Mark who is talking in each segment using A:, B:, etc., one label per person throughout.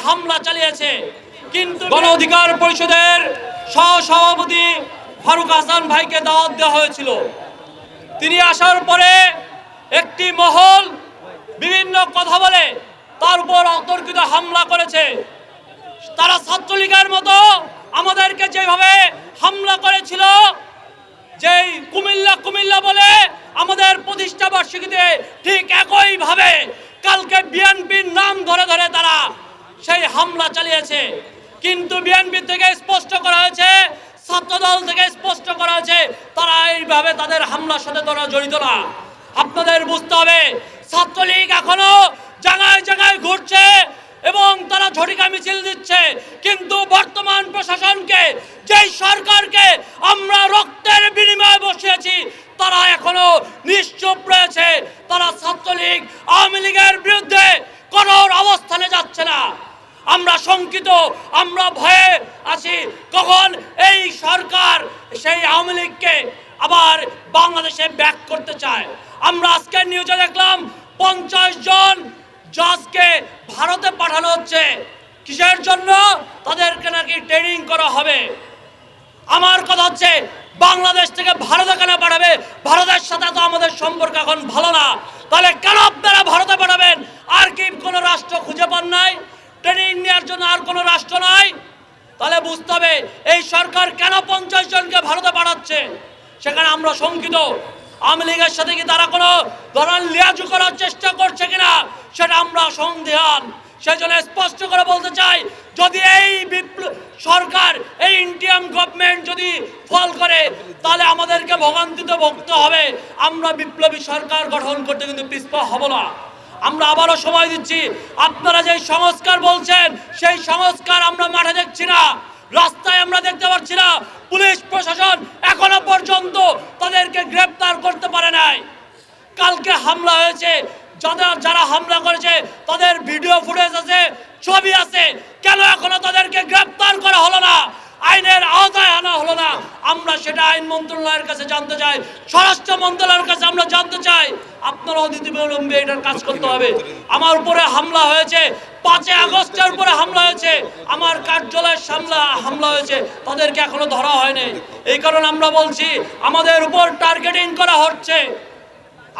A: হামলা চালিয়েছে। কিন্তু গণ অধিকার পরিষদের সহসভাপতি ফারুক হাসান ভাইকে দাওয়াত দেওয়া হয়েছিল। তিনি আসার পরে একটি মহল বিভিন্ন কথা বলে তার উপর অতর্কিত হামলা করেছে। তারা ছাত্রলীগের মতো আমাদেরকে যেভাবে হামলা করেছিল, যেই কুমিল্লা বলে আমাদের প্রতিষ্ঠা বার্ষিকীতে ঠিক একইভাবে কালকে বিএনপির নাম ধরে ধরে তারা সেই হামলা চালিয়েছে। কিন্তু বিএনপি থেকে স্পষ্ট করা হয়েছে, ছাত্রদল থেকে স্পষ্ট করা হয়েছে, তারা এইভাবে তাদের হামলার সাথে তারা জড়িত না। আপনাদের বুঝতে হবে, ছাত্রলীগ এখনো জায়গায় জায়গায় ঘুরছে এবং তারা ঝটিকা মিছিল দিচ্ছে, কিন্তু বর্তমান প্রশাসনকে, যেই সরকারকে আমরা রক্তের বিনিময়ে বসিয়েছি, তারা এখনো নিশ্চুপ রয়েছে। তারা ছাত্রলীগ আওয়ামী লীগের বিরুদ্ধে কঠোর অবস্থানে যাচ্ছে না। আমরা শঙ্কিত, আমরা ভয়ে আছি কখন এই সরকার সেই আওয়ামী লীগকে আবার বাংলাদেশে ব্যাক করতে চায়। আমরা আজকে নিউজে দেখলাম 50 জন জাজকে ভারতে পাঠানো হচ্ছে। কিসের জন্য? তাদেরকে নাকি ট্রেনিং করা হবে। আমার কথা হচ্ছে, বাংলাদেশ থেকে ভারতে কেন পাঠাবে? ভারতের সাথে তো আমাদের সম্পর্ক এখন ভালো না। তাহলে কেন আপনারা ভারতে পাঠাবেন? আর কি কোনো রাষ্ট্র খুঁজে পান নাই? ট্রেনিং নেওয়ার জন্য আর কোনো রাষ্ট্র নাই? তাহলে বুঝতে হবে এই সরকার কেন 50 জনকে ভারতে পাঠাচ্ছে। সেখানে আমরা শঙ্কিত। আওয়ামী লীগের সাথে কি তারা কোনো ধরনের লিয়াজু করার চেষ্টা করছে কিনা সেটা আমরা সন্দেহান। সেজন্য স্পষ্ট করে বলতে চাই, যদি এই সরকার, এই ইন্ডিয়ান গভর্নমেন্ট যদি ফল করে, তাহলে আমাদেরকে ভোগান্তিতে ভুগতে হবে। আমরা বিপ্লবী সরকার গঠন করতে কিন্তু পিছপা হব না। আমরা আবারও সময় দিচ্ছি। আপনারা যে সংস্কার বলছেন, সেই সংস্কার আমরা মাঠে দেখছি না, রাস্তায় আমরা দেখতে পাচ্ছি না। পুলিশ প্রশাসন এখনো পর্যন্ত তাদেরকে গ্রেপ্তার করতে পারে নাই। কালকে হামলা হয়েছে, যারা হামলা করেছে তাদের ভিডিও ফুটেজ আছে, ছবি আছে, কেন এখনো তাদেরকে গ্রেপ্তার করা হলো না, আইনের আওতায় আনা হলো না? আমরা সেটা আইন মন্ত্রণালয়ের কাছে জানতে চাই, স্বরাষ্ট্র মন্ত্রণালয়ের কাছে আমরা জানতে চাই। আপনারা অনতিবিলম্বে এটার কাজ করতে হবে। আমার উপরে হামলা হয়েছে, 5 আগস্টের উপরে হামলা হয়েছে, আমার কার্যালয়ের সামনে হামলা হয়েছে, তাদেরকে এখনো ধরা হয়নি। এই কারণে আমরা বলছি, আমাদের উপর টার্গেটিং করা হচ্ছে।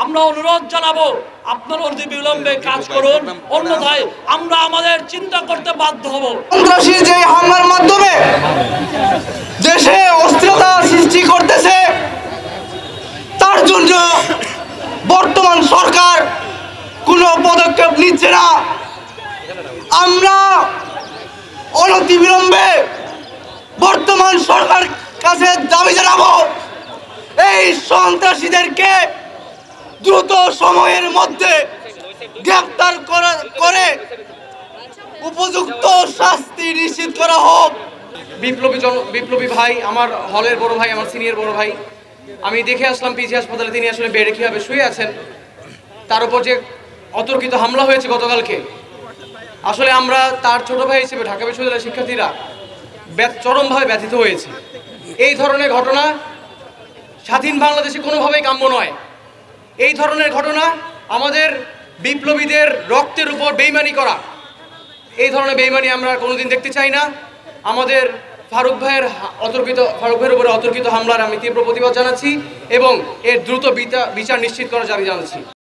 A: আমরা অনুরোধ জানাবো, আপনারা অনতিবিলম্বে কাজ করুন, অন্যথায় আমরা আমাদের চিন্তা করতে বাধ্য হব।
B: সন্ত্রাসী যে হামলার মাধ্যমে দেশে অস্থিরতা সৃষ্টি করতেছে, তার জন্য বর্তমান সরকার কোনো পদক্ষেপ নিচ্ছে না। আমরা অনতিবিলম্বে বর্তমান সরকার কাছে দাবি জানাবো, এই সন্ত্রাসীদেরকে দ্রুত সময়ের মধ্যে গ্রেফতার করে উপযুক্ত শাস্তি নিশ্চিত করা হোক।
C: বিপ্লবী ভাই, আমার হলের বড় ভাই, আমার সিনিয়র বড় ভাই, আমি দেখে আসলাম পিজি হাসপাতালে তিনি আসলে বেডে কিভাবে শুয়ে আছেন। তার উপর যে অতর্কিত হামলা হয়েছে গতকালকে, আসলে আমরা তার ছোট ভাই হিসেবে ঢাকা বিশ্ববিদ্যালয়ের শিক্ষার্থীরা চরমভাবে ব্যথিত হয়েছে। এই ধরনের ঘটনা স্বাধীন বাংলাদেশে কোনোভাবেই কাম্য নয়। এই ধরনের ঘটনা আমাদের বিপ্লবীদের রক্তের উপর বেইমানি করা, এই ধরনের বেইমানি আমরা কোনোদিন দেখতে চাই না। আমাদের ফারুক ভাইয়ের উপরে অতর্কিত হামলার আমি তীব্র প্রতিবাদ জানাচ্ছি এবং এর দ্রুত বিচার নিশ্চিত করার দাবি জানাচ্ছি।